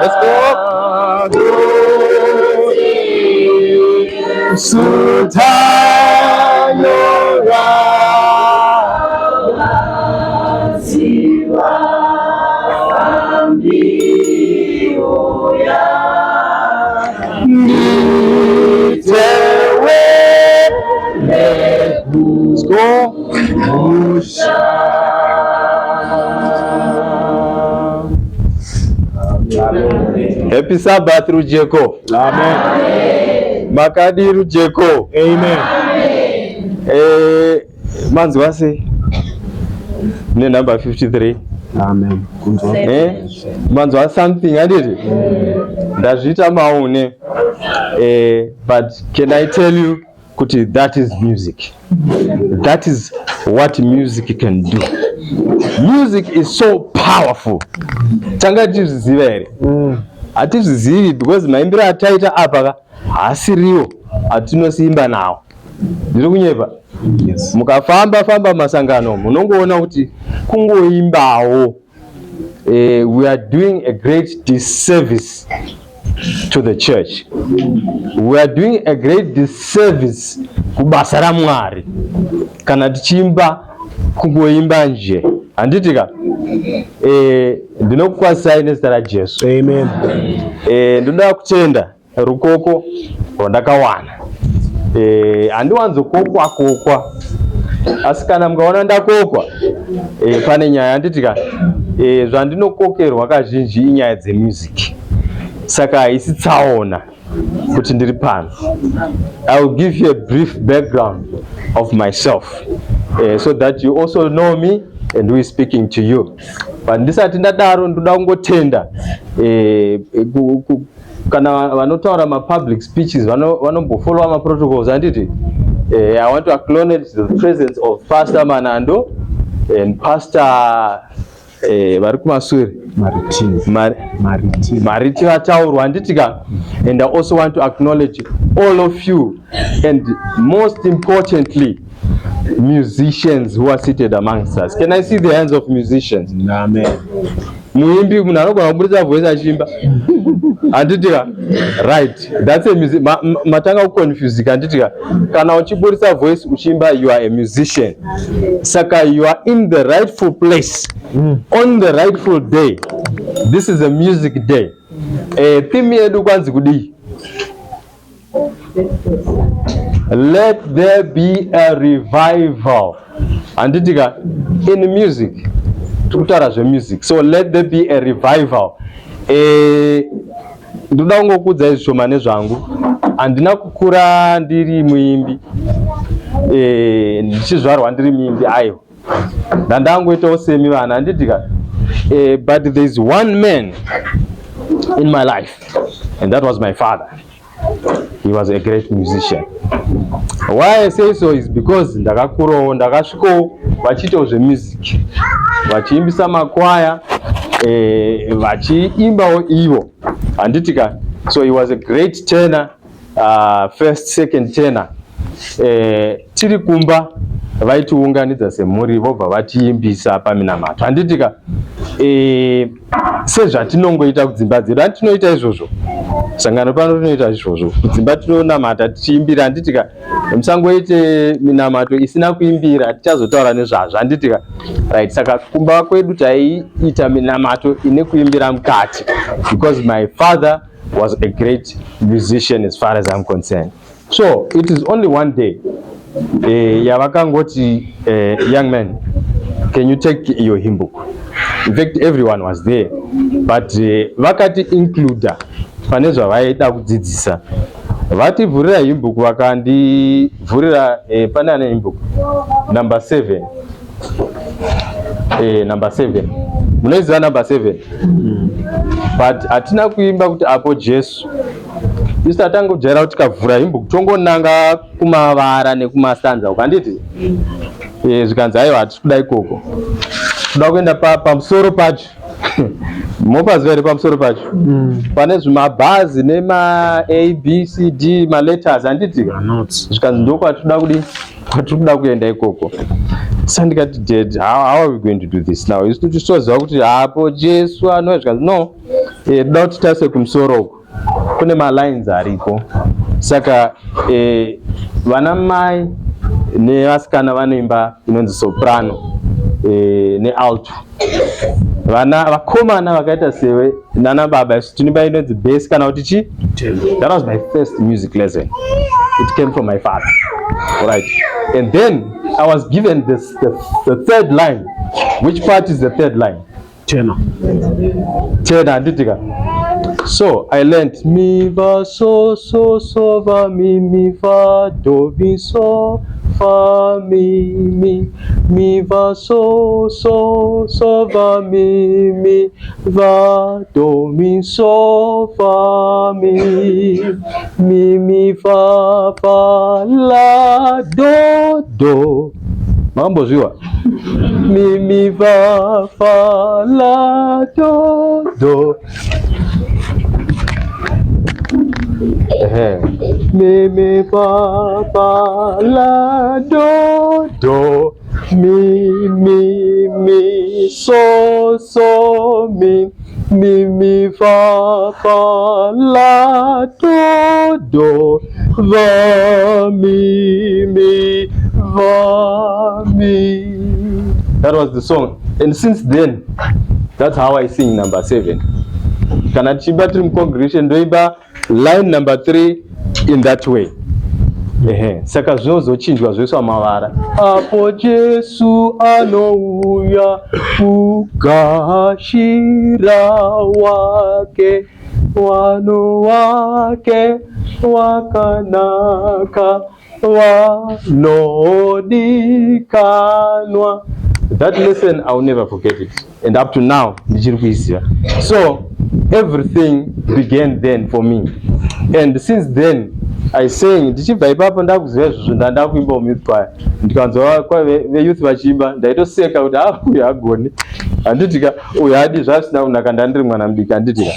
Let's go. Happy Sabbath, RUJEKO. Amen. Makadi RUJEKO. Amen. Manzi wase. Ne number 53. Amen. Manzi was something I did. Ndazvita maune. But can I tell you, Kuti, that is music. That is what music can do. Music is so powerful. Tanga tizivere. Atizivi because maimbira ataita apa asiriwo atinosimba nawo. Ndiri kunyepa. Yes. Mukafamba masangano munongoona kuti kungoimbawo. We are doing a great disservice to the church. We are doing a great disservice kubasa ra Mwari kana tichimba kungoimba nje. Anditika ndinokukwasai nezita ra Jesu. Amen. Ndoda kutenda rukoko rwandakawana. Handiwanzokokwa kokwa. Asi kana mukaona ndakokwa pane nyaya anditika zvandinokokerwa kazhinji inyaya dzemusic. Saka haisi tsaona kuti ndiri pano. I will give you a brief background of myself so that you also know me and we speaking to you. But ndisati ndadaro ndoda kungotenda kana vanotaura public speeches vanombofollowa maprotocols anditi. I want to acknowledge the presence of Pastor Manando and Pastor vari kumashure Mariti vataurwa anditika. And I also want to acknowledge all of you, and most importantly musicians who are seated amongst us. Can I see the hands of musicians? Amen. Muimbi munarogwa kuburitsa voice achimba. Anditika. Right. That's a music. Matanga confused anditika. Kana uchiburitsa voice uchimba, you are a musician. Saka you are in the rightful place on the rightful day. This is a music day. Theme yedu kwanzi kudi. Let there be a revival. Anditika in music. Music. So let there be a revival. Ndoda kungokudza izvishomane zvangu. Andina kukura ndiri muimbi. Ndichizvarwa ndiri muimbi ayo. ndandangoitawo semi vana handitika. But there's one man in my life, and that was my father. He was a great musician. Why I say so is because ndakakurawo ndakasvikawo vachiitawo zvemusic, vachiimbisa makwaya, vachiimbawo ivo handitika. So he was a great tenor, first, second tenor. Tiri kumba vaitiunganidza semhuri vobva vatiimbisa paminamato handitika. Sezvatinongoita kudzimba dzedu handinoita izvozvo, sangano pano tinoita izvozvo kudzimba tinonamata tichiimbira handitika. Musangoite minamato isina kuimbira, tichazotaura nezvazvo handitika, right? Saka kumba kwedu taiita minamato ine kuimbira mukati, because my father was a great musician as far as I'm concerned. So it is only one day yavakangoti, young man, can you take your hymn book? In fact, everyone was there, but vakati include pane zvavaida kudzidzisa. Vativhurira hymn book, vakandivhurira pane ane hymn book number 7. Number 7. Munoiziva number 7? But hatina kuimba kuti apo Jesu. Isu tatangojaira kuti tikavhura hymn book tongonanga kumavara nekumastanza ukanditi. Zvikanzi aiwa hatisi kuda ikoko. Toda kuenda pamusoro pacho. Mopaziva here pamusoro pacho? Pane zvimabhazi nema A, B, C, D, maletters handiti. Zvikanzi ndokwatiri kuda kuenda ikoko. Saka ndikati Dad, how are we going to do this now? Isu tichizoziva kuti apo Jesu anouya. Zvikanzi no, toda kuti tasve kumusoro uko. Kune malines ariko. Saka vana mai nevasikana vanoimba inonzi soprano nealto. Vana vakomana vakaita sewe nana baba tinoimba inonzi bass kana kuti chi. That was my first music lesson. It came from my father. Right. And then I was given the third line. Which part is the third line? Tenor. Tenor. So I learned mi va so va mi va do mi so fa mi va so va mi va do mi so fa mi va la do. Mambo ziwa. Mi va fa la do. Mi fa la do mi so mi fa la do va mi va mi. That was the song, and since then that's how I sing number 7. Kana chiba trim congregation doiba line number 3 in that way. Saka zvinozochinjwa zveswa mavara. Apo Jesu anouya kugashira wake, wano wake wakanaka wanodikanwa. That lesson, I'll never forget it. And up to now, so everything began then for me. And since then, I sang, ndichibva ipapo ndakuziva izvozvo ndandakuimba youth choir. Ndikanzwa kwa youth vachiimba, ndaitoseka kuti uyu agoni. Handitika uyu hadi zvasina kunaka ndandiri mwana mudiki handitika.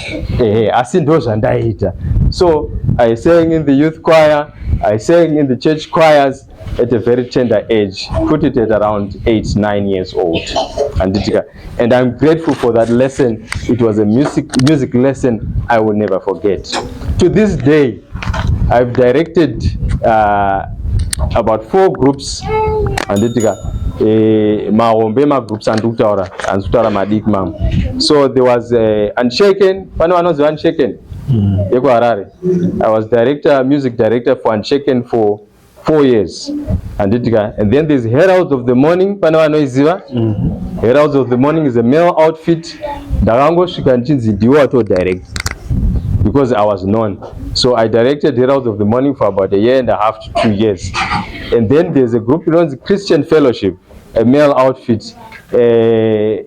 Asi ndo zvandaita. So I sang in the youth choir, I sang in the church choirs at a very tender age. Put it at around 8-9 years old. And I'm grateful for that lesson. It was a music lesson I will never forget. To this day, I've directed about 4 groups. Mahombe groups and madik mam. So there was Unshaken. Unshaken. I was music director for Unshaken for 4 years. And then there's Heralds of the Morning. Heralds of the Morning is a male outfit. Direct. Because I was known. So I directed Heralds of the Morning for about 1.5 to 2 years. And then there's a group, the Christian Fellowship. a male outfit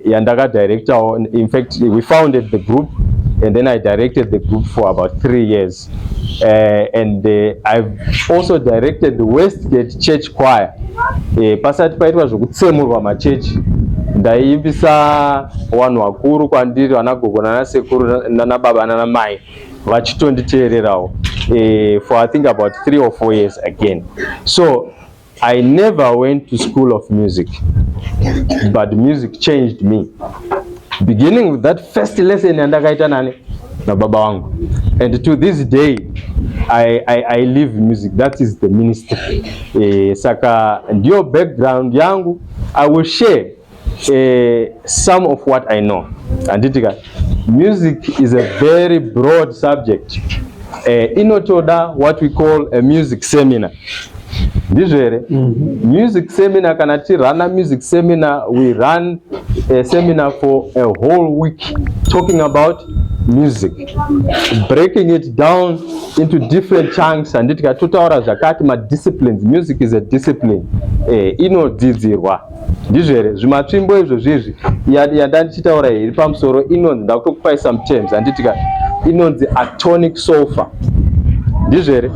yandaka director. In fact, we founded the group and then I directed the group for about 3 years. And I've also directed the Westgate Church Choir. Pasati paitwa zvokutsemurwa machechi ndaimbisa vanhu vakuru kwandiri vanagogo nanasekuru nanababa nanamai vachitonditeererawo for I think about 3 or 4 years again. So I never went to school of music, but music changed me. Beginning with that first lesson yandakaita nani na baba wangu, and to this day I live music. That is the ministry. Saka ndio background yangu. I will share some of what I know. Anditika, music is a very broad subject. Inotoda what we call a music seminar. Music seminar, kanati run a music seminar, we run a seminar for a whole week talking about music, breaking it down into different chunks. And it got 2 hours zakati disciplines. Music is a discipline. Inodzidzirwa ndizvere zvimatsvimbo izvo zvizvi yandandichitaura iri pamusoro inonzi ndakutokupai some terms anditika inonzi atonic solfa ndizvere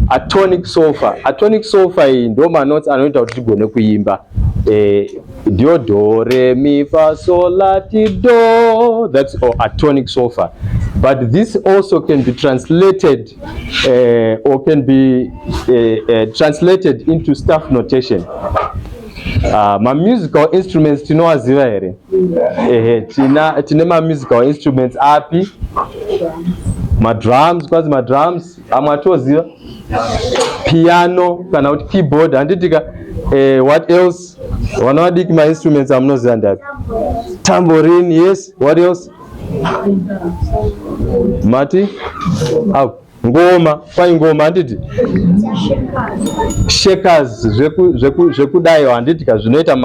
atonic solfa. Atonic solfa iyi ndo manotsi anoita kuti tigone kuimba ndio do re mi fa sol la ti do. That's atonic solfa. But this also can be translated or can be translated into staff notation. My musical instruments tinowaziva here. Tine ma musical instruments api, ma drums, kwazi ma drums amatoziva, piano kana kuti keyboard. Anditika what else? Wanawadiki ma instruments amunoziva ndapi? Tambourine, yes. What else? Mati? Ngoma, kwai ngoma handiti? Shakers, zvekudaiwa handitika zvinoita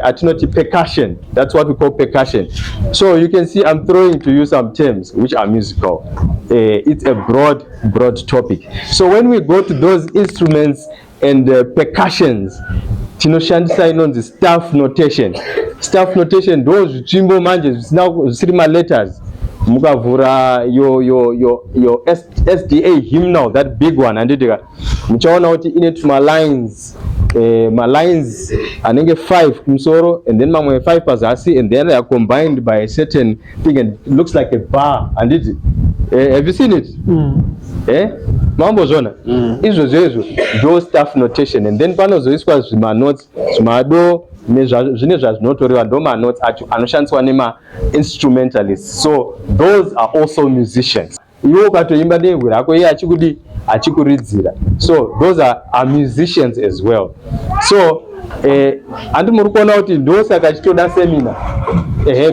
atinoti percussion. That's what we call percussion. So you can see I'm throwing to you some terms which are musical. It's a broad topic. So when we go to those instruments and percussions, tinoshandisa inonzi staff notation. Staff notation ndo zvitsvimbo manje zvisiri ma letters. Mukavhura your SDA hymnal, that big one, anditika muchaona kuti ine tuma lines, ma lines anenge 5 kumsoro and then mamwe 5 pazasi, and then they are combined by a certain thing and it looks like a bar. Anditi have you seen it? Mambo zona izvo zvezvo ndo staff notation. And then panozoiswa zvima notes zvimado zvine zvazvinotoriwa ndo ma notes acho anoshandiswa nema instrumentalists. So those are also musicians. Iwo ukatoimba nebwe rako iye achikuridzira. So those are musicians as well. So andi muri kuona kuti ndo saka chitoda seminar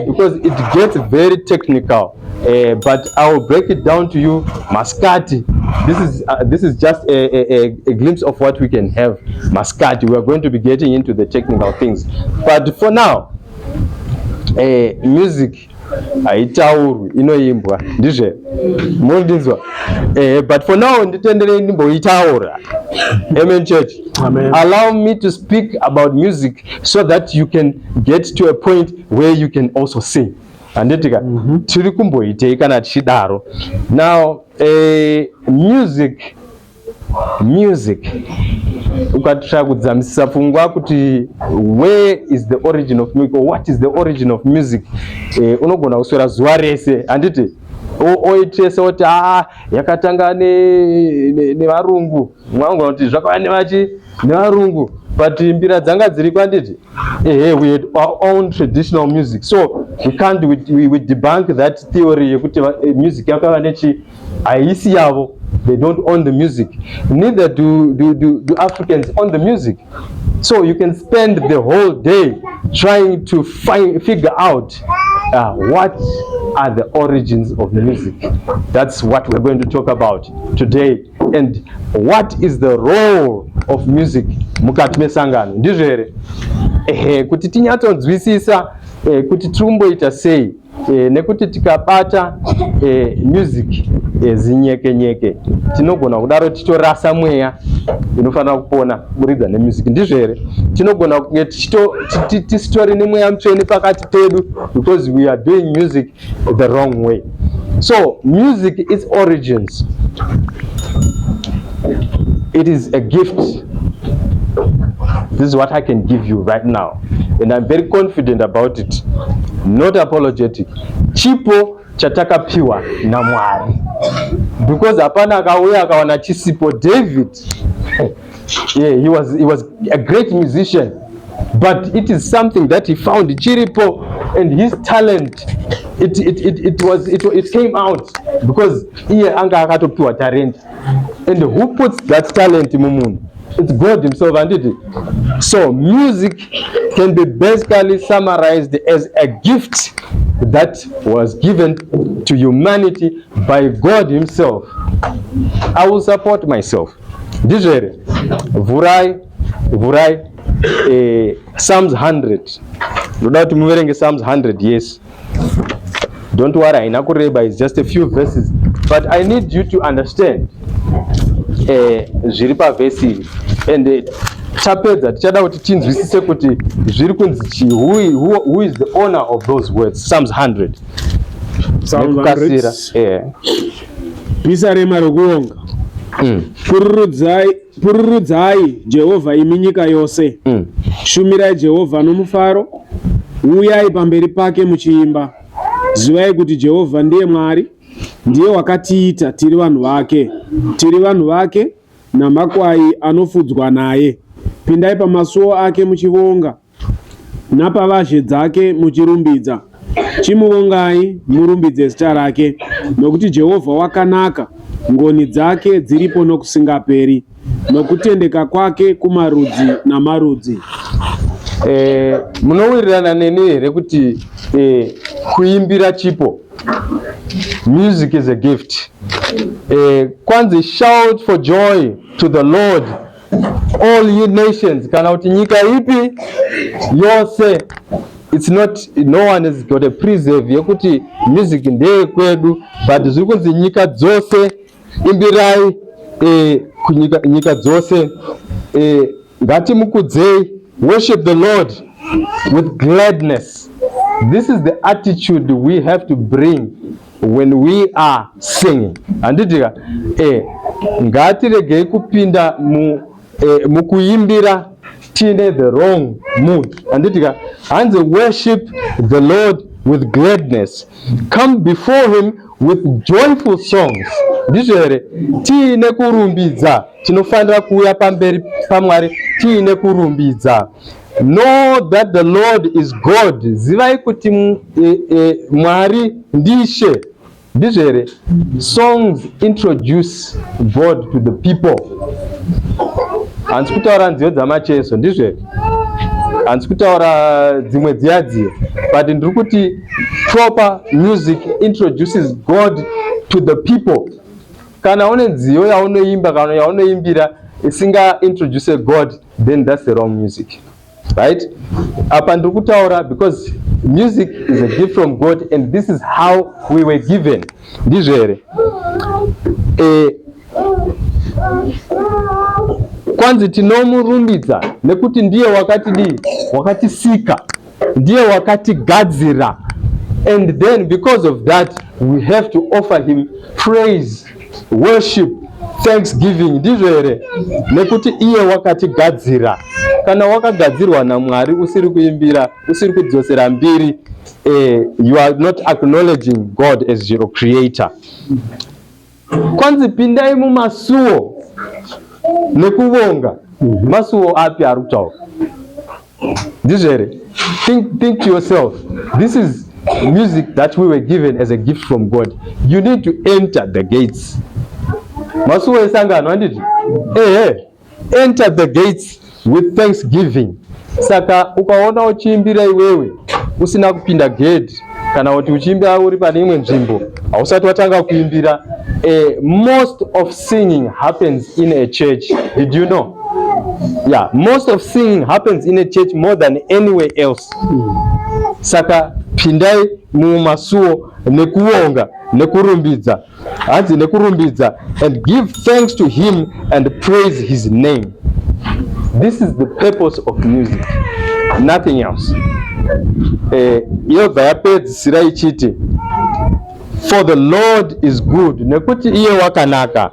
because it gets very technical. But I will break it down to you. Mascati. This is just a glimpse of what we can have. Mascati. We are going to be getting into the technical things. But for now, music haitaurwi inoimbwa ndizve mondinzwa. But for now nditendere ndimboitaura. Amen church. Amen. Allow me to speak about music so that you can get to a point where you can also sing. Anditika tiri kumboitei kana tichidaro. Now music ukatsva kudzamisisa pfungwa kuti where is the origin of music or what is the origin of music, unogona kuswera zuva rese handiti oitesa kuti yakatanga nevarungu, mwangu kuti zvakava nevarungu, but mbira dzanga dziri kwanditi we had our own traditional music. So we can't we debunk that theory yekuti music yakava nechi haisi yavo. They don't own the music. Neither do Africans own the music. So you can spend the whole day trying to figure out what are the origins of music. That's what we're going to talk about today. And what is the role of music mukati mesangano. Ndizvere kuti tinyatsonzwisisa kuti tirumboita sei nekuti tikabata music ezinyeke tinogona kudaro tichirasa mweya inofanira kupona kuburikidza nemusic, ndizvo here? Tinogona kunge tisitori nemweya mutsvene pakati pedu because we are doing music the wrong way. So music, its origins, it is a gift. This is what I can give you right now, and I'm very confident about it, not apologetic. Chipo chatakapiwa na Mwari, because hapana akauya akawana chisipo. David, yeah, he was a great musician, but it is something that he found chiripo, and his talent it came out because iye anga akatopiwa talent. And who puts that talent mumunhu? It's God himself, and it. So music can be basically summarized as a gift that was given to humanity by God himself. I will support myself. Dijere, vurai, Psalms 100. Without moving Psalms 100, yes. Don't worry, inakureba is just a few verses, but I need you to understand zviri pavhesi, and tapedza tichada kuti tinzwisise kuti zviri kunzi chi, who is the owner of those words. Psalms 100. Psalms 100. Pisa rema rokuonga. Pururudzai Jehovha imi nyika yose. Shumirai Jehovha nomufaro. Uyai pamberi pake muchiimba. Zivai kuti Jehovha ndiye Mwari, ndiye wakatiita tiri vanhu vake namakwai anofudzwa naye. Pindai pamasuo ake muchivonga, napavazhe dzake muchirumbidza. Chimuongai murumbidze zita rake, nokuti Jehovha wakanaka, ngoni dzake dziripo nokusingaperi, nokutendeka kwake kumarudzi namarudzi. Munowirirana neni here kuti kuimbira chipo? Music is a gift. Kwanzi, shout for joy to the Lord, all you nations. Kana kuti nyika ipi yose. It's not, no one has got a preserve yekuti music ndeye kwedu, but zviri kunzi nyika dzose imbirai, nyika dzose ngatimukudzei, worship the Lord with gladness. This is the attitude we have to bring when we are singing. Anditika ngatiregei kupinda mukuimbira tine the wrong mood. Anditika hanze worship the Lord with gladness. Come before him with joyful songs. Ndizvere tine kurumbidza, tinofanira kuuya pamberi paMwari tine kurumbidza. Know that the Lord is God. Zivai kuti Mwari ndishe. Ndizvere songs introduce God to the people. Hanzi kutaura nziyo dzamacheso, ndizvere hanzi kutaura dzimwe dziyadziye, but ndiri kuti proper music introduces God to the people. Kana une nziyo yaunoimba kana yaunoimbira isinga introduce God, then that's the wrong music. Right? Apa ndiri kutaura because music is a gift from God, and this is how we were given. Ndizvere kwanzi tinomurumbidza nekuti ndiye wakatisika, ndiye wakatigadzira, and then because of that we have to offer him praise, worship, thanksgiving. Ndizvo here nekuti iye wakatigadzira. Kana wakagadzirwa naMwari usiri kuimbira, usiri kudzosera mbiri, you are not acknowledging God as your creator. Kwanzi pindai mumasuo nekuvonga. Masuo api arutawo? Ndizvo here. Think to yourself, this is music that we were given as a gift from God. You need to enter the gates. Masuo esangano anditi? Enter the gates with thanksgiving. Saka ukaona uchiimbira iwewe usina kupinda gate, kana kuti uchiimbira uri pane imwe nzvimbo hausati watanga kuimbira, most of singing happens in a church. Did you know? Yeah, most of singing happens in a church more than anywhere else. Saka pindai mumasuo nekuonga nekurumbidza, hanzi nekurumbidza, and give thanks to him and praise his name. This is the purpose of music, nothing else. Yobva yapedzisira ichiti, for the Lord is good, nekuti iye wakanaka,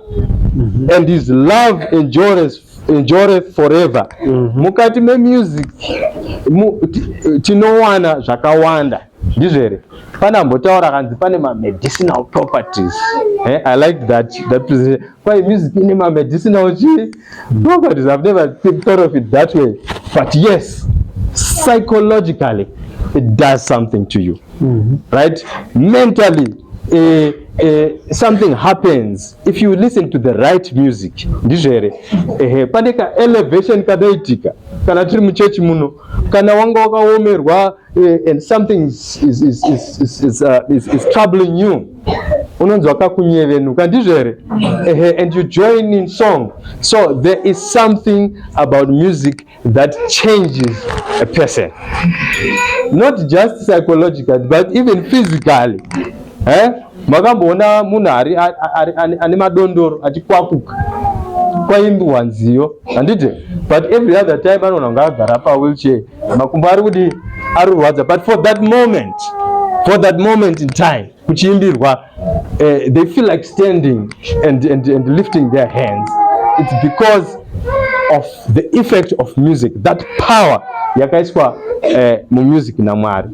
and his love endureth forever. Mukati me music tinowana zvakawanda, ndizvere. Panambotaura kanzi pane ma medicinal properties. I like that presentation. Why music ine ma medicinal properties? I've never thought of it that way. But yes, psychologically it does something to you. Right? Mentally, something happens if you listen to the right music. Ndizvere. Paneka elevation kadaitika. Kana tiri muchechi muno, kana wanga wakaomerwa and something is troubling you, unonzwa kakunyevenuka, ndizvere, and you join in song. So there is something about music that changes a person, not just psychologically but even physically. Makamboona munhu ane madondoro achikwakuka kwaimbiwa nziyo, handiti? But every other time anonanga agara pawheelchair, makumbo ari kudi arirwadza, but for that moment in time kuchiimbirwa, they feel like standing and lifting their hands. It's because of the effect of music, that power yakaiswa mu music naMwari.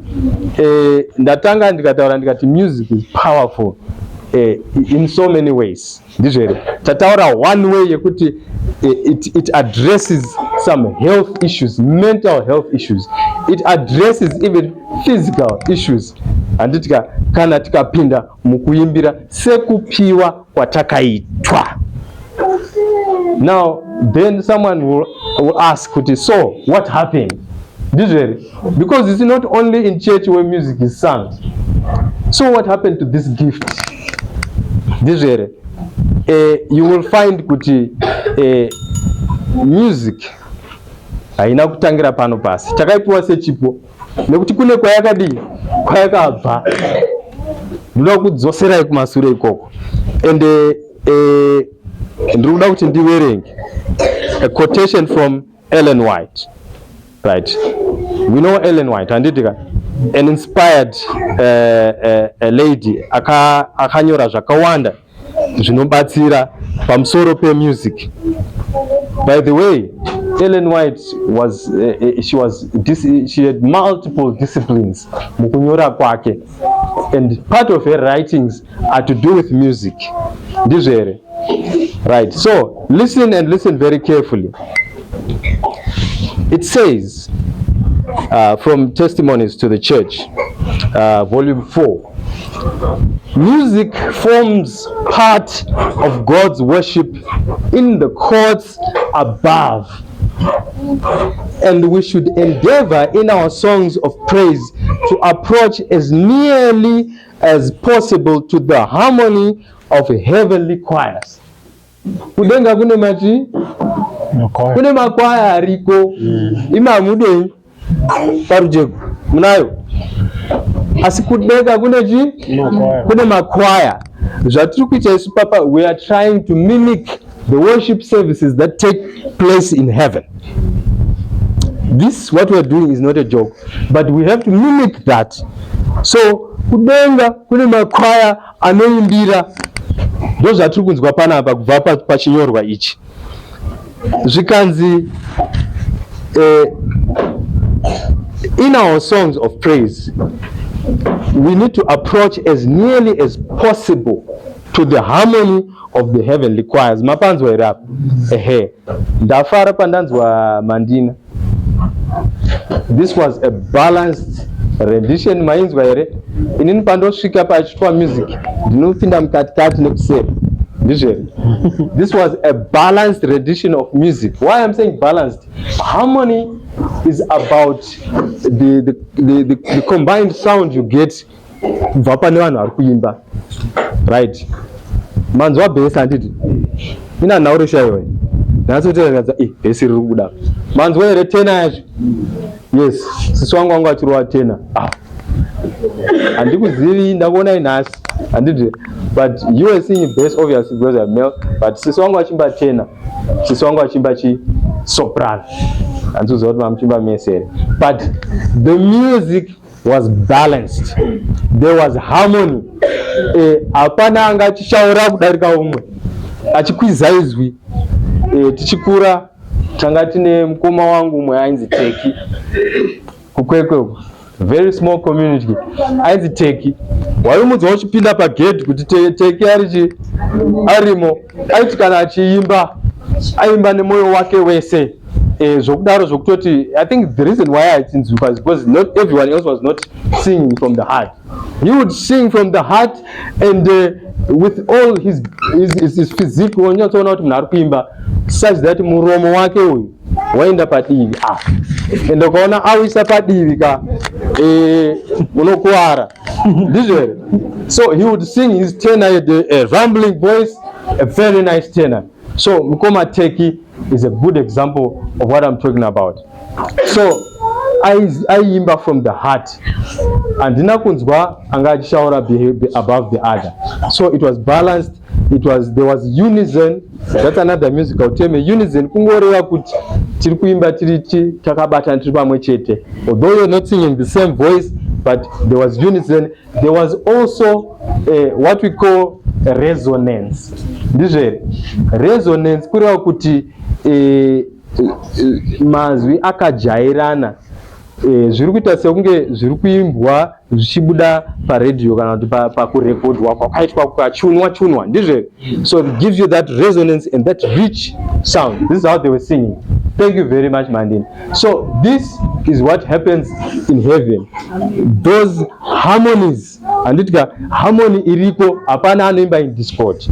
Ndatanga ndikataura ndikati music is powerful in so many ways. Ndizvere, tataura one way yekuti it addresses some health issues, mental health issues. It addresses even physical issues. Anditika kana tikapinda mukuimbira sekupiwa kwatakaitwa. Now then someone will ask, so what happened? Because it's not only in church where music is sung. So what happened to this gift? You will find kuti music haina kutangira pano pasi, takaipiwa sechipo nekuti kune kwayakabva, ndoda kudzosera kumashure ikoko. And ndinoda kuti ndiverenge a quotation from Ellen White. Right, we know Ellen White, handitika, an inspired a lady akanyora zvakawanda zvinobatsira pamusoro pe-music. By the way, Ellen White was she had multiple disciplines mukunyora kwake, and part of her writings are to do with music. Ndizvere. Right, so listen and listen very carefully. It says, from Testimonies to the Church, volume 4, music forms part of God's worship in the courts above, and we should endeavor in our songs of praise to approach as nearly as possible to the harmony of heavenly choirs. Kudenga kune machi? Kune makwaya ariko. Imamudei parujeko munayo. Asi kudenga kune chi? Kune makwaya. Zvatiri kuita isu papa, we are trying to mimic the worship services that take place in heaven. This, what we are doing, is not a joke, but we have to mimic that. So kudenga kune makwaya anoimbira. Ndo zvatiri kunzwa panapa kubva pachinyorwa ichi. Zvikanzi, in our songs of praise, we need to approach as nearly as possible to the harmony of the heavenly choirs. Mapanzwa irapa. Ndafara pandanzwa Mandina. This was a balanced rendition. Mainzwa ere. Inini pandosvika pachitwa music, ndinopinda mukatikati nekusera. This was a balanced rendition of music. Why I'm saying balanced? Harmony is about the combined sound you get. Right? Manzwa bass anditi. Ina naurisha iwe. Nasoteredza bass riri kuda. Manzwa ere tena yacho. Yes, sisi wangu achirwa tena. andikuzivi ndakuona inhasi handiti, but you were singing bass obviously because you're male, but sisi wangu achimba tenor, sisi wangu achimba soprano, handikuziva kuti mamuchimba mese here, but the music was balanced, there was harmony. Hapana anga achishaura kudarika umwe achikwiza izwi. Tichikura tanga tine mukoma wangu umwe ainzi Teki kukwekwe, very small community, ainzi Teki. Waimudza uchipinda pagate kuti Teki arimo, aiti kana achiimba aimba nemoyo wake wese. Zvokudaro zvokutoti, I think the reason why I think is because not everyone else was not singing from the heart. He would sing from the heart, and with all his physique, unyatsoona kuti munhu ari kuimba such that muromo wake uyu waenda padivi, ende ukaona awisa padivi ka unokuwara, ndizvo here. So he would sing his tenor, a rumbling voice, a very nice tenor. So Mukoma Teki is a good example of what I'm talking about. So I imba from the heart, and ndinakunzwa anga achishaura above the other. So it was balanced. There was unison. That's another musical term. Unison kungoreva kuti tiri kuimba tiri takabatana tiri pamwe chete. Although you're not singing the same voice, but there was unison. There was also what we call resonance. Ndizvo resonance kureva kuti mazwi akajairana, zviri kuita sekunge zviri kuimbwa zvichibuda paredhiyo kana kuti pakurekodwa kwakaitwa kukachunwa, ndizvo. So it gives you that resonance and that rich sound. This is how they were singing. Thank you very much, Mandini. So this is what happens in heaven. Those harmonies, anditika harmony iriko, hapana anoimba in discord.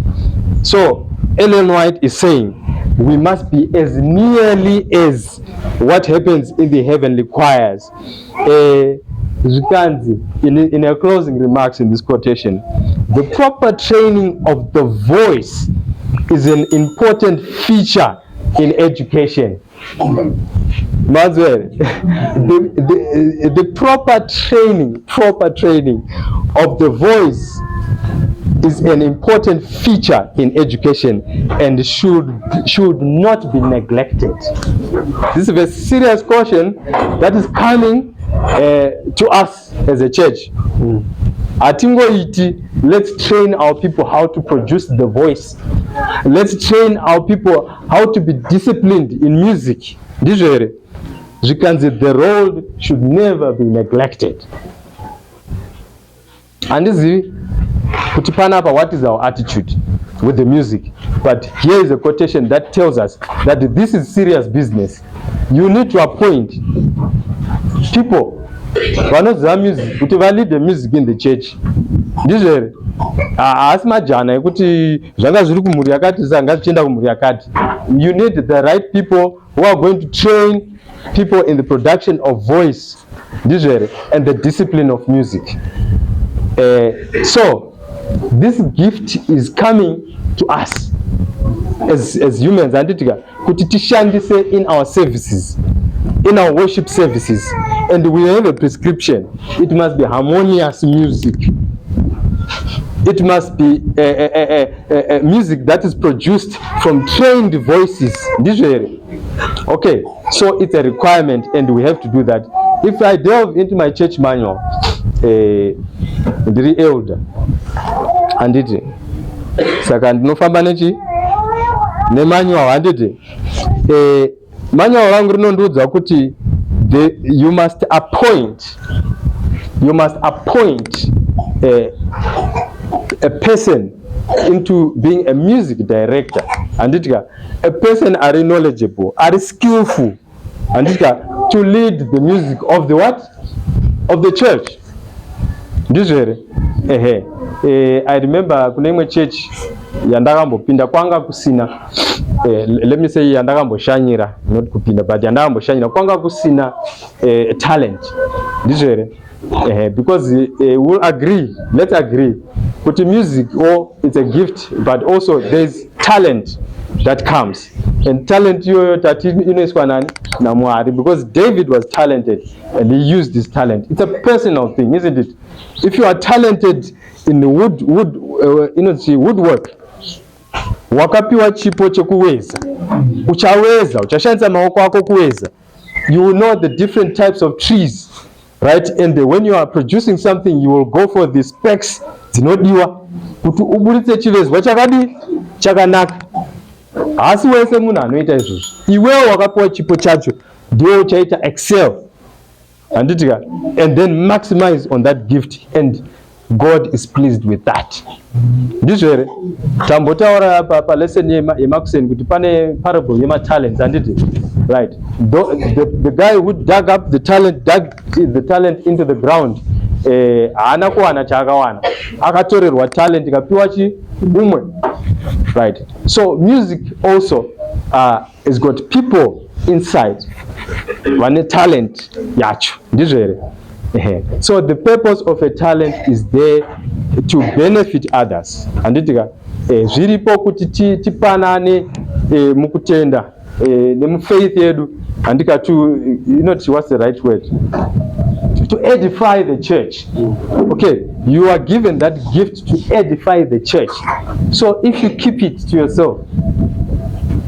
So Ellen White is saying we must be as nearly as what happens in the heavenly choirs. In her closing remarks in this quotation, the proper training of the voice is an important feature in education. The proper training of the voice is an important feature in education and should not be neglected. This is a serious caution that is coming to us as a church. Atingoiti, let's train our people how to produce the voice. Let's train our people how to be disciplined in music. The role should never be neglected. And this is what is our attitude with the music. But here is a quotation that tells us that this is serious business. You need to appoint people vanoziva music kuti lead the music in the church. Ndizvo here, haasi majana ekuti zvanga zviri kumhuri yakati saka zvichienda kumhuri yakati. You need the right people who are going to train people in the production of voice, ndizvo here, and the discipline of music. So this gift is coming to us as humans, anditika kuti tishandise in our services, in our worship services, and we have a prescription. It must be harmonious music. It must be a music that is produced from trained voices. Okay, so it's a requirement and we have to do that. If I delve into my church manual, ndiri elder anditi saka ndinofamba nemanual handiti manual rangu rinondiudza kuti you must appoint a person into being a music director, anditika a person are knowledgeable, are skillful, anditika to lead the music of the what? Of the church. I remember kune imwe church yandakambopinda kwanga kusina, let me say yandakamboshanyira, not kupinda, but yandakamboshanyira kwanga kusina talent. Because we'll agree, let's agree, kuti music, or it's a gift, but also there's talent that comes. And talent yoyo tati inoiswa nani na Mwari, because David was talented and he used his talent. It's a personal thing, isn't it? If you are talented in the woodwork, wakapiwa chipo chekuweza, uchashanza maoko wako kuweza, you will know the different types of trees, right? And when you are producing something, you will go for the specs dzinodiwa kuti ubuditse chivezwa chakadi chakanaka. Asi wese munhu anoita izvozvo, iwewe wakapiwa chipo chacho ndiwe uchaita excel, handitika, and then maximize on that gift, and God is pleased with that. Ndizvo here tambotaura palesson yemakuseni kuti pane parable yematalents, handiti, right? The guy who dug the talent into the ground, haana kuwana chaakawana, akatorerwa talent ikapiwa umwe, right? So music also has got people inside vane talent yacho, ndizvo here. So the purpose of a talent is there to benefit others. Anditika zviripo kuti tipanane mukutenda nemufaith yedu, andika to, what's the right word, to edify the church. Okay, you are given that gift to edify the church. So if you keep it to yourself,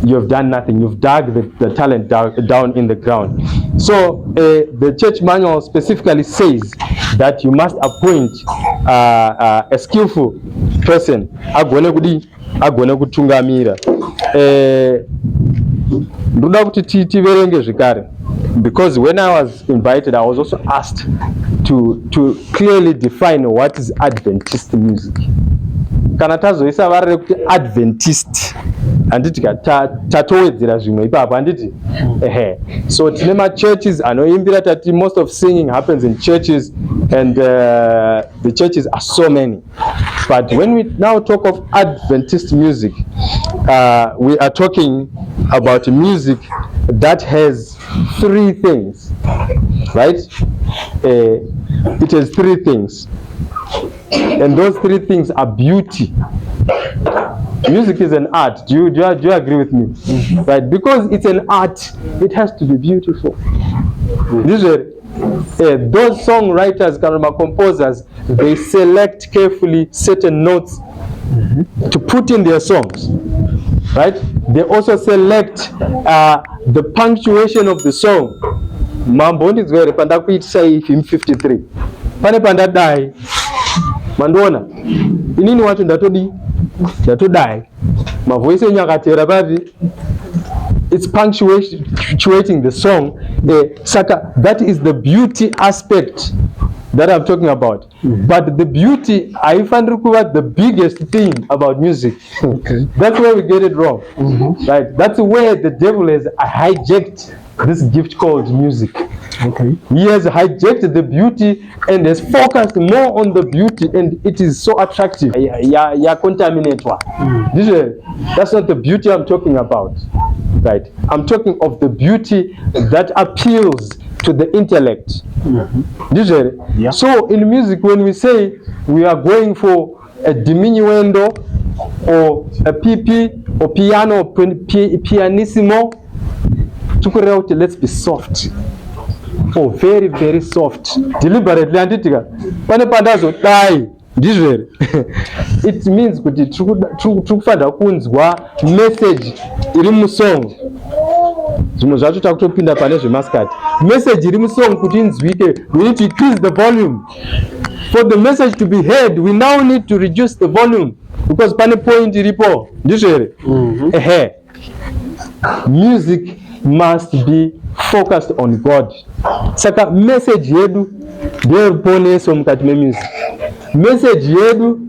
you have done nothing. You've dug the talent down in the ground. So the church manual specifically says that you must appoint a skillful person agone kutungamira. Ndoda kuti tiverenge zvekare, because when I was invited, I was also asked to clearly define what is Adventist music. Kana tazoisa varere kuti Adventist, handiti tatowedzera zvimwe ipapo, handiti. So tine churches anoimbira tati most of singing happens in churches, and the churches are so many. But when we now talk of Adventist music, we are talking about music that has three things, right? It has three things, and those three things are beauty. Music is an art. Do you agree with me? Mm-hmm. Right? Because it's an art, it has to be beautiful. These are those songwriters, composers, they select carefully certain notes to put in their songs. Right? They also select the punctuation of the song. Mambondi is very say 53. Pane pandadai. Mandona. Inini watu ndatodai. My voice nyakatera babi. It's punctuating the song. That is the beauty aspect that I'm talking about. But the beauty, I find the biggest thing about music. Okay. That's where we get it wrong. Right? That's where the devil has hijacked this gift called music. Okay. He has hijacked the beauty and has focused more on the beauty, and it is so attractive. Contaminator. That's not the beauty I'm talking about. Right? I'm talking of the beauty that appeals to the intellect. Yeah. So in music, when we say we are going for a diminuendo or a PP or piano, pianissimo, let's be soft. Oh, very, very soft. Deliberately, it means kuti tukufanda kunzwa message iri musong. Zvimwe zvacho takutopinda pane zvemaskati. Message iri musong kuti inzwike, we need to increase the volume. For the message to be heard, we now need to reduce the volume, because pane point iripo. Ndizvo here. Music must be focused on God. Saka message yedu ndio poneso mukati music. Message yedu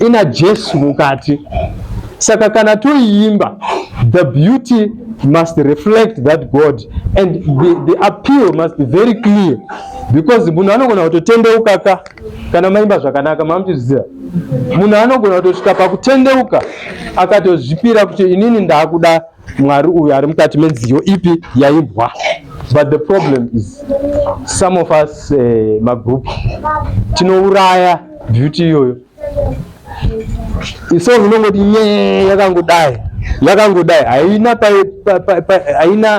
ina Jesu mukati. Saka kana tuimba, the beauty must reflect that God, and the appeal must be very clear, because munhu anogona kutotendeuka kana maimba zvakanaka. Mamutiziva munhu anogona kutosvika pakutendeuka akatozvipira kuti inini ndakuda Mwari uyu ari mukati menziyo ipi yaimbwa. But the problem is some of us magroup tinouraya beauty yoyo. isong inongoti nye yakangodai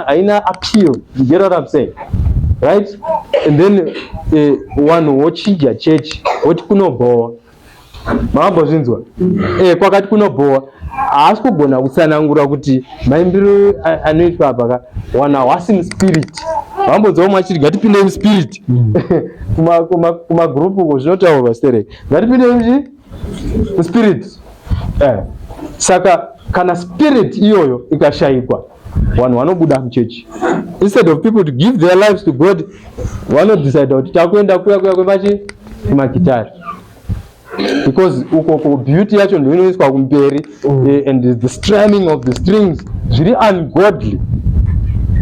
haina appeal. You get what I'm saying, right? And then one wochinja church woti kunobowa maambozvinzwa kwakati kunobowa haasi kugona kutsanangura kuti maimbiro anoitwa apa wana wasing spirit. Vambodzawo machiti ngatipinde muspirit kumagrupu uko zvinotaurwa stereke ngatipinde muspirit. Saka kana spirit iyoyo ikashayikwa vanhu vanobuda muchechi. Instead of people to give their lives to God, vanodecide kuti takuenda kuya kwemachi kumagitari, because uko beauty yacho ndio inoiswa kumberi and the strumming of the strings zviri ungodly.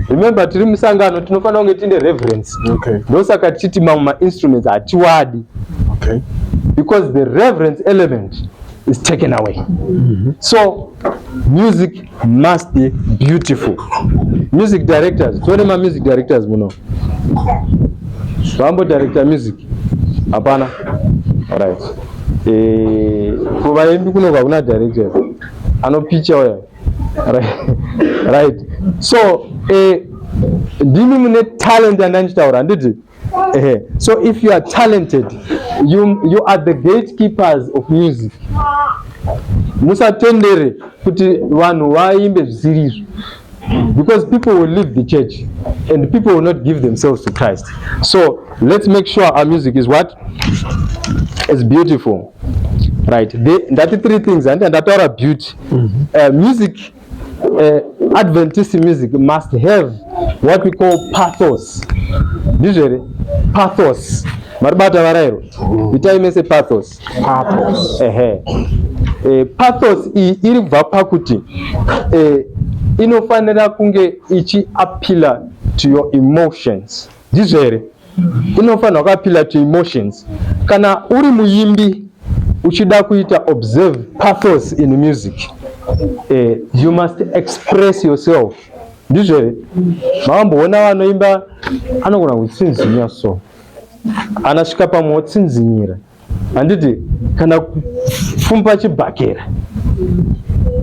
Remember, tiri musangano tinofanira kunge tine reverence. Ndosaka tichiti mamwe instruments hatiwadi, because the reverence element is taken away. So music must be beautiful. Music directors, tone ma music directors muno vambo director music hapana. Alright, kuvaimbi kunobva kuna director anopicha oya. Right, so ndimi mune talent andanichitaura handiti. So if you are talented, you are the gatekeepers of music. Musatendere kuti vanhu vaimbe zvisiri, because people will leave the church and people will not give themselves to Christ. So let's make sure our music is what? Is beautiful. Right, that is three things and that are beauty. Music, Adventist music must have what we call pathos. Usually pathos maribata varairo itaimese pathos. Pathos iri kubva pakuti inofanira kunge ichi appeal to your emotions. Ndizvere inofanira kuappeal to emotions. Kana uri muimbi uchida kuita observe pathos in music, you must express yourself. Ndizvere makamboona vanoimba anogona kutsinzinya, so anasvika pamwe otsinzinyira handiti kana kufumba chibhakera.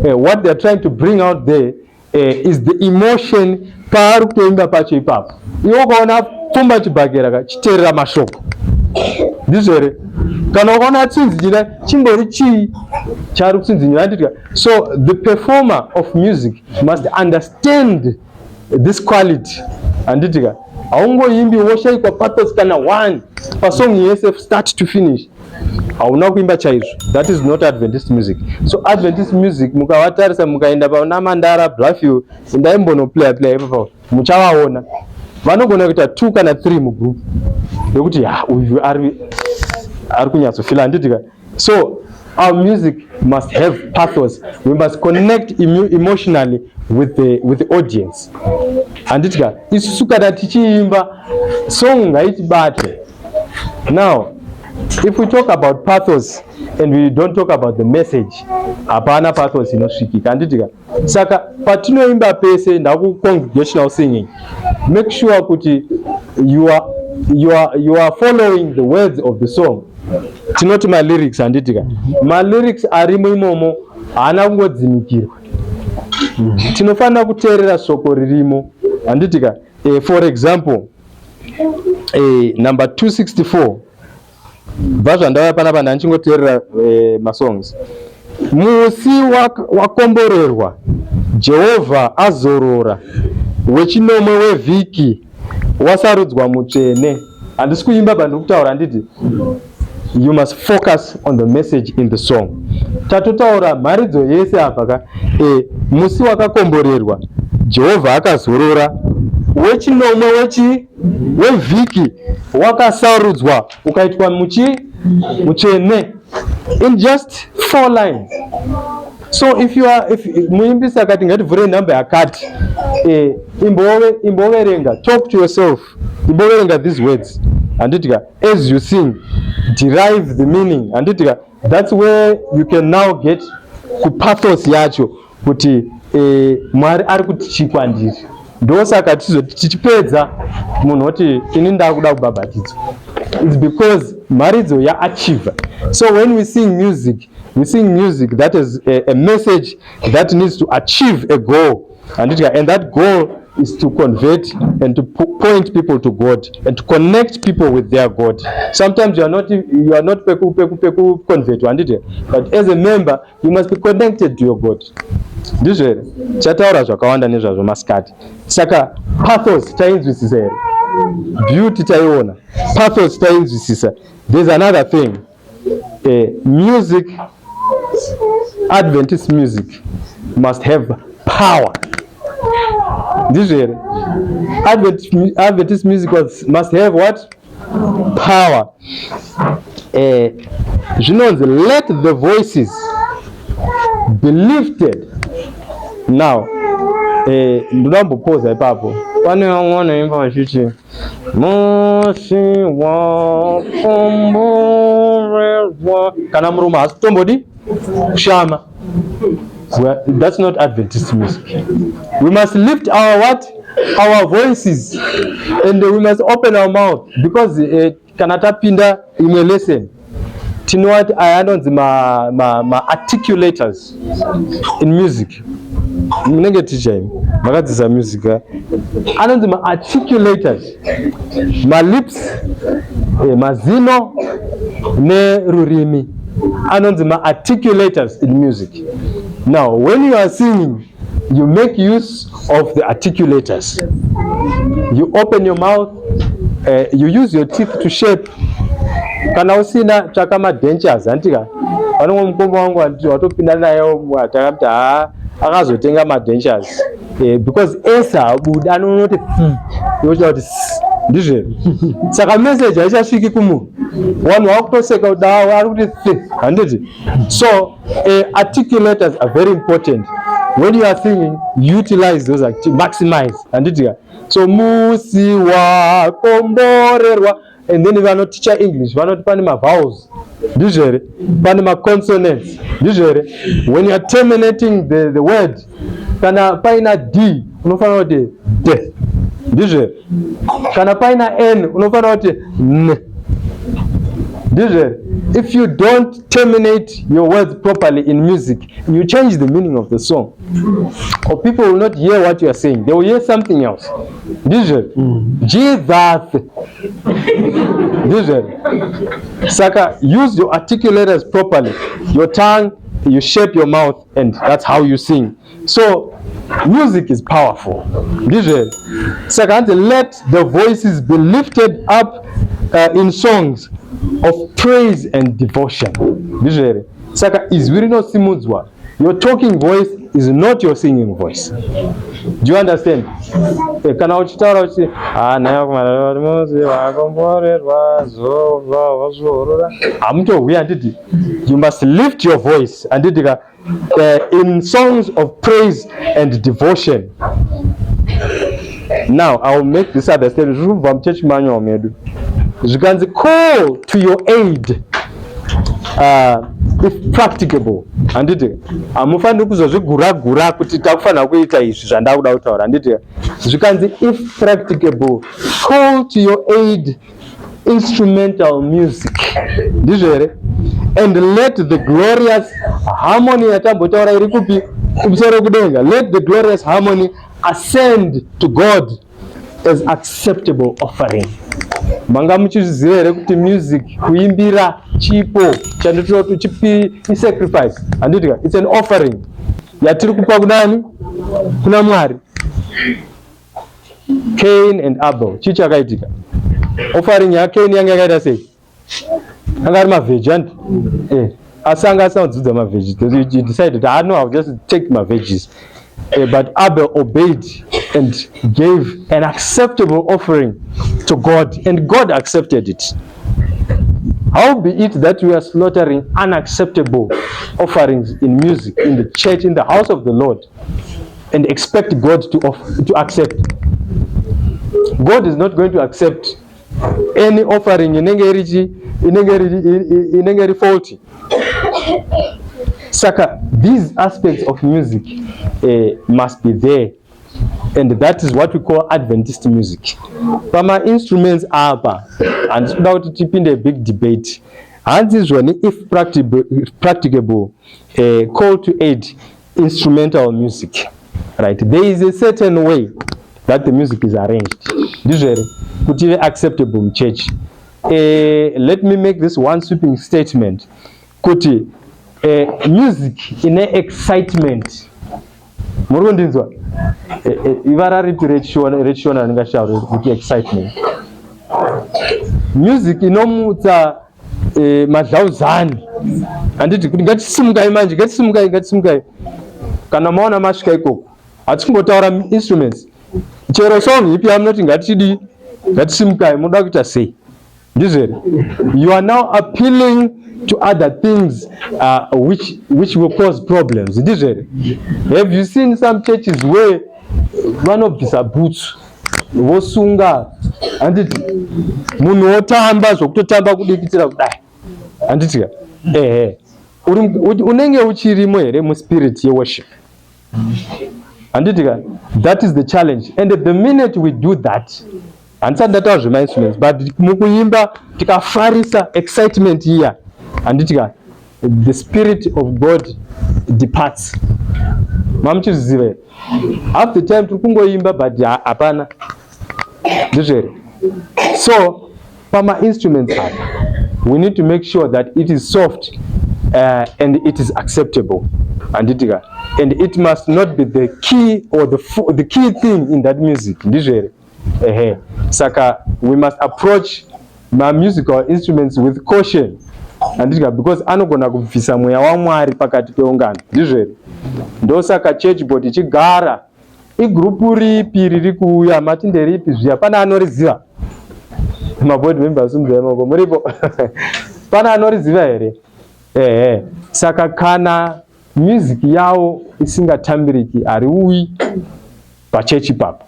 What they are trying to bring out there is the emotion paari kutoimba pacho ipapo. Iwo ukaona fumba chibhakera chiteerera mashoko. Ndizvere kana ukaona atsinzinyira chimbori chii chaari kutsinzinyira handiti. So the performer of music must understand this quality handitika. Haungoimbi woshayikwa pathos kana one pasong yese start to finish hauna kuimba chaizvo. That is not Adventist music. So Adventist music mukavatarisa mukaenda pauna mandara bluffy ndaimbonoplaya ipapo muchavaona vanogona kuita 2 kana 3 mugroup nekuti uyu ari kunyatsofila handitika. So our music must have pathos. We must connect emotionally with the audience. Handitika isusu kana tichiimba song ngaitibate. Now if we talk about pathos and we don't talk about the message, hapana pathos inosvikika handitika. Saka patinoimba pese ndaku congregational singing, make sure kuti you are following the words of the song. Tinoti ma lyrics handitika. Ma lyrics arimo imomo haana kungodzimikirwa. Tinofanira kuteerera shoko ririmo handitika. For example, number 264 bva ndauya panapa ndanchingoteerera masongs. Musi wakomborerwa Jehovha azorora, wechinomwe wevhiki wasarudzwa mutsvene. Handisi kuimba bandiri kutaura handiti. You must focus on the message in the song. Tatotaura mharidzo yese apa musi wakakomborerwa Jehovha akazorora, wechinomwe wevhiki wakasarudzwa ukaitwa mutsvene, in just 4 lines. So if muimbisa akati ngativhure nhamba yakati imboverenga, talk to yourself, imboverenga these words handitika. As you sing, derive the meaning handitika. That's where you can now get ku pathos yacho kuti Mwari ari kuti chikwandiri. Ndosaka tichipedza munhu oti ini ndakuda kubhabhatidzwa. It's because maridzo yaachieva. So when we sing music, We sing music that is a message that needs to achieve a goal, and that goal is to convert and to point people to God and to connect people with their God. Sometimes you are not peku convert, but as a member you must be connected to your God. Ndizvo chataura zvakawanda nezvazvo masikati. Saka pathos tainzwisisa here, beauty taiona, pathos tainzwisisa. There's another thing, music, Adventist music must have power. Ndizvo here, Adventist music must have what? Power. Zvinonzi, let the voices be lifted. Now, ndinambopoza ipapo. Pane vamwe imba vachichi moshi wakomborerwa kana murume asitombodi kushama. That's not Adventist music. We must lift our what? Our voices, and we must open our mouth, because kana tapinda imwe lesson tinowati ayanonzi ma articulators in music. Munenge ticha makadzisa music anonzi ma articulators, ma lips, mazino nerurimi anonzi ma articulators in music. Now when you are singing, you make use of the articulators. You open your mouth, you use your teeth to shape. Kana usina tsvaka madentures antika vanomwe mukombo wangu watopinda nayo takamti akazotenga madentures, because esa abuda anonoti yocha kuti ndizvo. Saka message haichasviki kumunhu, vanhu vakutoseka kudawo ari kuti handiti. So articulators are very important. When you are singing, utilize those, maximize. So musi wakomborerwa, and then we are not teacher English, we are not pani ma vowels, pani ma consonants. When you are terminating the word, kana paina D, unofana kuti de. Kana paina N, unofana kuti n. If you don't terminate your words properly in music, you change the meaning of the song, or people will not hear what you are saying. They will hear something else. Jesus. Saka, use your articulators properly. Your tongue, you shape your mouth, and that's how you sing. So music is powerful. Saka, let the voices be lifted up in songs of praise and devotion. Saka, izwi rinosimudzwa. Your talking voice is not your singing voice. Do you understand? Kana uchitaura uchi nayo kumamuzi wakomborerwa zvorora amutohuya anditi. You must lift your voice anditi in songs of praise and devotion. Now I will make this other statement. Zvubva muchechi manual medu zvikanzi call to your aid, if practicable. Handiti hamufaniri kuzozvigura kuti takufanira kuita izvi zvandakuda kutaura. Handiti zvikanzi if practicable, call to your aid instrumental music. Ndizvo here? And let the glorious harmony yatambotaura iri kupi kumusoro kudenga, let the glorious harmony ascend to God as acceptable offering. Manga muchizviziva here kuti music, kuimbira chipo chandototi chipi sacrifice. Handiti it's an offering yatiri kupa kunani? Kuna Mwari. Cain and Abel chii chakaitika? Offering ya Cain yanga yakaita sei? Anga ari mavheji andi? Asi anga asina kudzidza mavheji. He decided, no, I'll just take my veggies. But Abel obeyed and gave an acceptable offering to God, and God accepted it. How be it that we are slaughtering unacceptable offerings in music, in the church, in the house of the Lord, and expect God to accept? God is not going to accept any offering inenge faulty. Saka, these aspects of music must be there, and that is what we call Adventist music. Pama instruments apa, and it's about to tip in a big debate. hanzizwa if practicable call to aid instrumental music, right? There is a certain way that the music is arranged ndizvere kuti ive acceptable muchurch. Let me make this one sweeping statement kuti music ine excitement muri kundinzwa ivara ripi rechishona ringashauri kuti excitement music inomutsa madhauzani handiti kuti ngatisimukai manje ngatisimukai kana maona masvika ikoko hatikungotaura instruments chero song ipi yamunoti ngatisimukai munoda kuita sei ndizvere. You are now appealing to other things which will cause problems ndizvere. Have you seen some churches where vanobvisa boots vosunga handiti munhu wotamba zvokutotamba kudikitira kudai handitika unenge uchirimo here muspirit yeworship handitika. That is the challenge, and the minute we do that, handisati ndataura zvemainstruments but mukuimba tikafarisa excitement here handitika, the spirit of God departs. Mamuchiziva here half the time tiri kungoimba but hapana ndizvere. So pama instruments apa we need to make sure that it is soft and it is acceptable handitika, and it must not be the key or the key thing in that music ndizvere. Saka we must approach my musical instruments with caution handitika, because anogona kubvisa mweya waMwari pakati peungano ndizvere. Ndosaka church board ichigara igrupu ripi riri kuuya mati nderipi zviya pana anoriziva maboard members muzvamaoko muripo pana anoriziva here. Saka kana music yavo isingatambiriki hariuyi pachechi papo.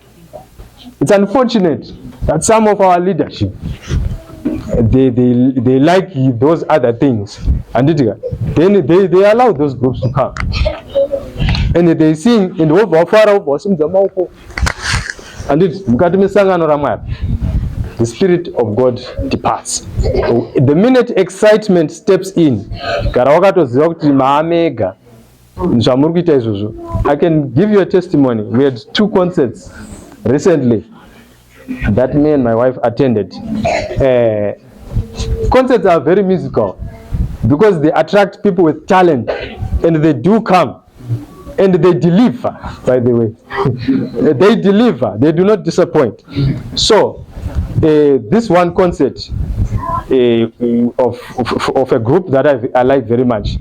It's unfortunate that some of our leadership they like those other things and then they allow those groups to come and they sing and wofara vosimudza maoko and mukati mesangano raMwari the spirit of God departs. The minute excitement steps in, gara wakatoziva kuti maamega zvamuri kuita izvozvo. I can give you a testimony. We had 2 concerts recently that me and my wife attended. Concerts are very musical because they attract people with talent and they do come and they deliver, by the way. They deliver, they do not disappoint. So this one concert of a group that I like very much,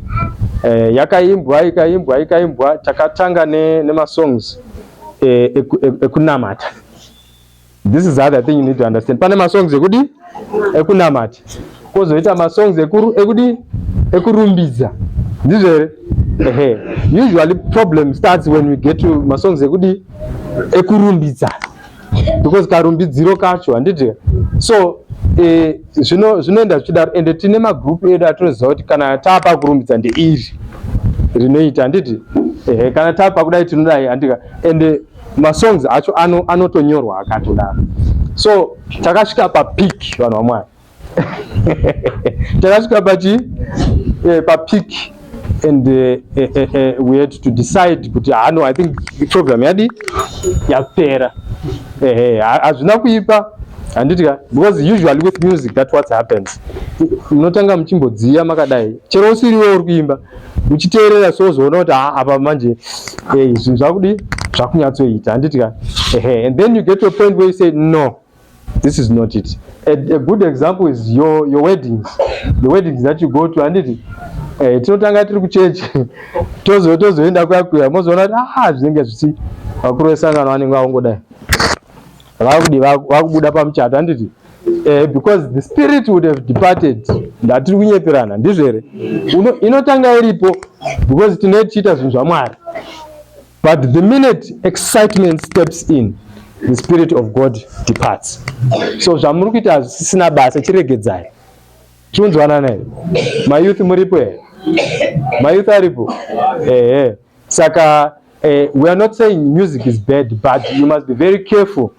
yakaimbwa takatanga nema songs ekunamata. This is the other thing you need to understand. Pane ma songs ekudi ekunamata, kozoita ma songs ekurumbidza ndizvere. Usually problem starts when we get to ma songs ekudi ekurumbidza, because karumbidziro kacho handiti. So zvinoenda zvichidaro, ende tine magroup edu atinoziva kuti kana tapa kurumbidza ndeiri rinoita handiti. Kana tapa kudai tinodai handika, ende masongs acho anotonyorwa akatodaro. So takasvika papeak vanhu vaMwari takasvika papeak and we had to decide kuti no, I think the program yapera. Hazvina kuipa handitika, because usually with music that's what happens. Munotanga muchimbodziya makadai, chero usiriwo uri kuimba uchiteerera sozoona kuti apa manje zvinhu zvakudi zvakunyatsoita handitika. And then you get to a point where you say no, this is not it. A good example is your weddings, the weddings that you go to handiti. Tinotanga tiri kuchechi tozoenda kwakuya mozoona kuti zvinenge zvisi vakuru vesangano vanenge vaongodai vakubuda pamuchato handiti, because the spirit would have departed. Ndatiri kunyeperana ndizvere. Inotanga iripo because tinochiita zvinhu zvaMwari, but the minute excitement steps in, the spirit of God departs. So zvamuri kuita hazvisina basa, chiregedzai. Chunzwanana here. Mayouth muripo here. Mayouth aripo. Saka we are not saying music is bad, but you must be very careful,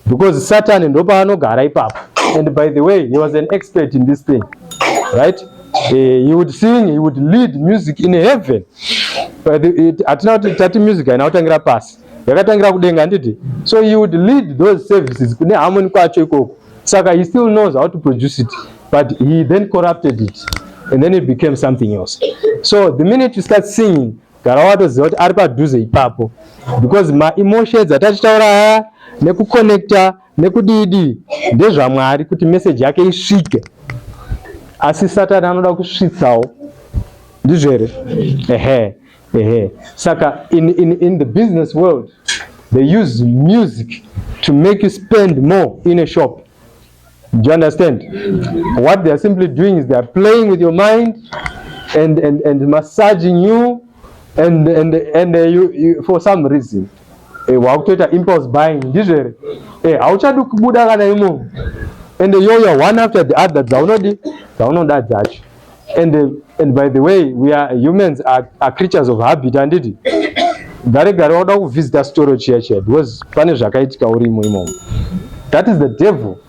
because Satan ndopa anogara ipapo. And by the way, he was an expert in this thing, right? He would sing, he would lead music in heaven. Atina kuti tati music haina kutangira pasi, yakatangira kudenga nditi. So he would lead those services kune harmony kwacho ikoko. Saka he still knows how to produce it, but he then corrupted it, and then it became something else. So the minute you start singing, garawatoziva kuti ari padhuze ipapo, because ma emotions atachitaura haya nekukonnecta nekudidi ndezvaMwari kuti message yake isvike. Asi Satani anoda kusvitsawo, ndizvo here? Saka in the business world, they use music to make you spend more in a shop. Do you understand? What they are simply doing is they are playing with your mind and massaging you, and you for some reason wakutoita impulse buying, ndizvo hauchadi kubuda kana imo, and you're one after the other dzaunoda dzacho. And by the way, we are humans are creatures of habit, anditi gare wada kuvisita store chiya because pane zvakaitika urimo imomo. That is the devil.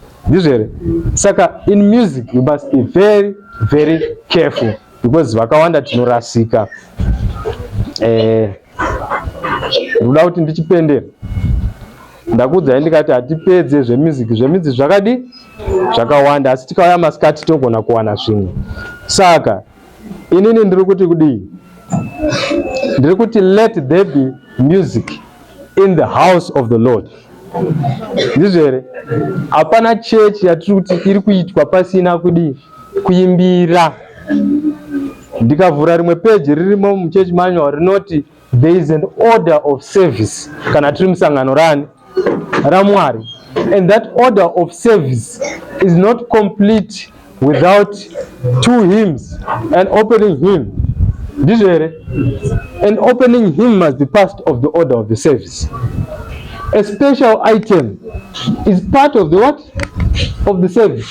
Saka in music you must be very, very careful, because vakawanda tinorasika. Ndoda kuti ndichipendera, ndakudzai ndikati hatipedze zvemusic zvakadi zvakawanda, asi tikauya masikati togona kuwana zvimwe. Saka inini ndiri kuti kudii? Ndiri kuti let there be music in the house of the Lord. Ndizvo hapana church yatiri kuti iri kuitwa pasina kudii? Kuimbira. Ndikavhura rimwe page ririmo muchurch manual rinoti there is an order of service kana tiri musangano raMwari, and that order of service is not complete without two hymns and opening hymn. Ndizvo an opening hymn must be part of the order of the service. A special item is part of the what? Of the service.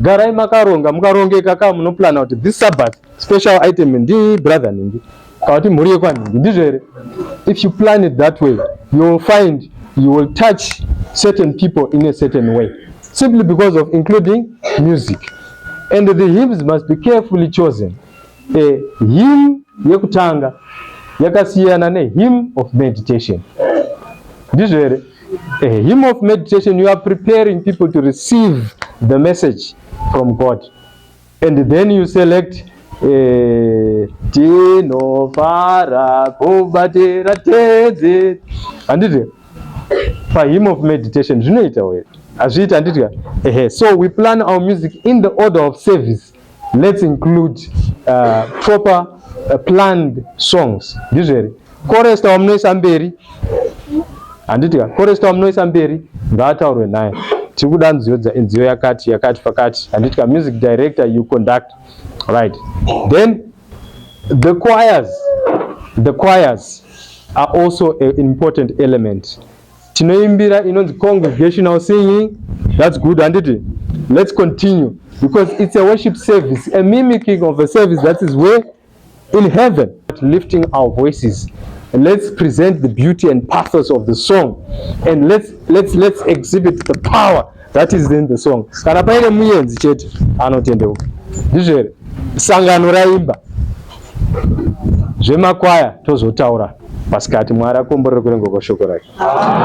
Garai makaronga, mukarongeka kama munoplana kuti this Sabbath special item ndi brother ningi. Kauti muriye kwa ningi. Ndizvo. If you plan it that way, you will find you will touch certain people in a certain way, simply because of including music. And the hymns must be carefully chosen. A hymn yekutanga yakasiyana ne hymn of meditation. Ndizvo. A hymn of meditation, you are preparing people to receive the message from God, and then you select Tino para kubatira tedze, anditi pa hymn of meditation zvinoita we azviita anditi. So we plan our music in the order of service. Let's include proper planned songs. Ndizvo. Chorus wamunoisa mberi, anditi chorus wamunoisa mberi ngataurwe naye. Tikuda nziyo yakati pakati, anditi music director you conduct, right? Then the choirs are also an important element. Tinoimbira inonzi congregational singing, that's good, anditi. Let's continue, because it's a worship service, a mimicking of a service that is where in heaven. Lifting our voices, and let's present the beauty and pathos of the song, and let's exhibit the power that is in the song. Kana paine muyenzi chete anotendeuka. Ndizvo sangano raimba zvemakwaya tozotaura pasikati. Mwari akomborere kurenga kwa shoko rake.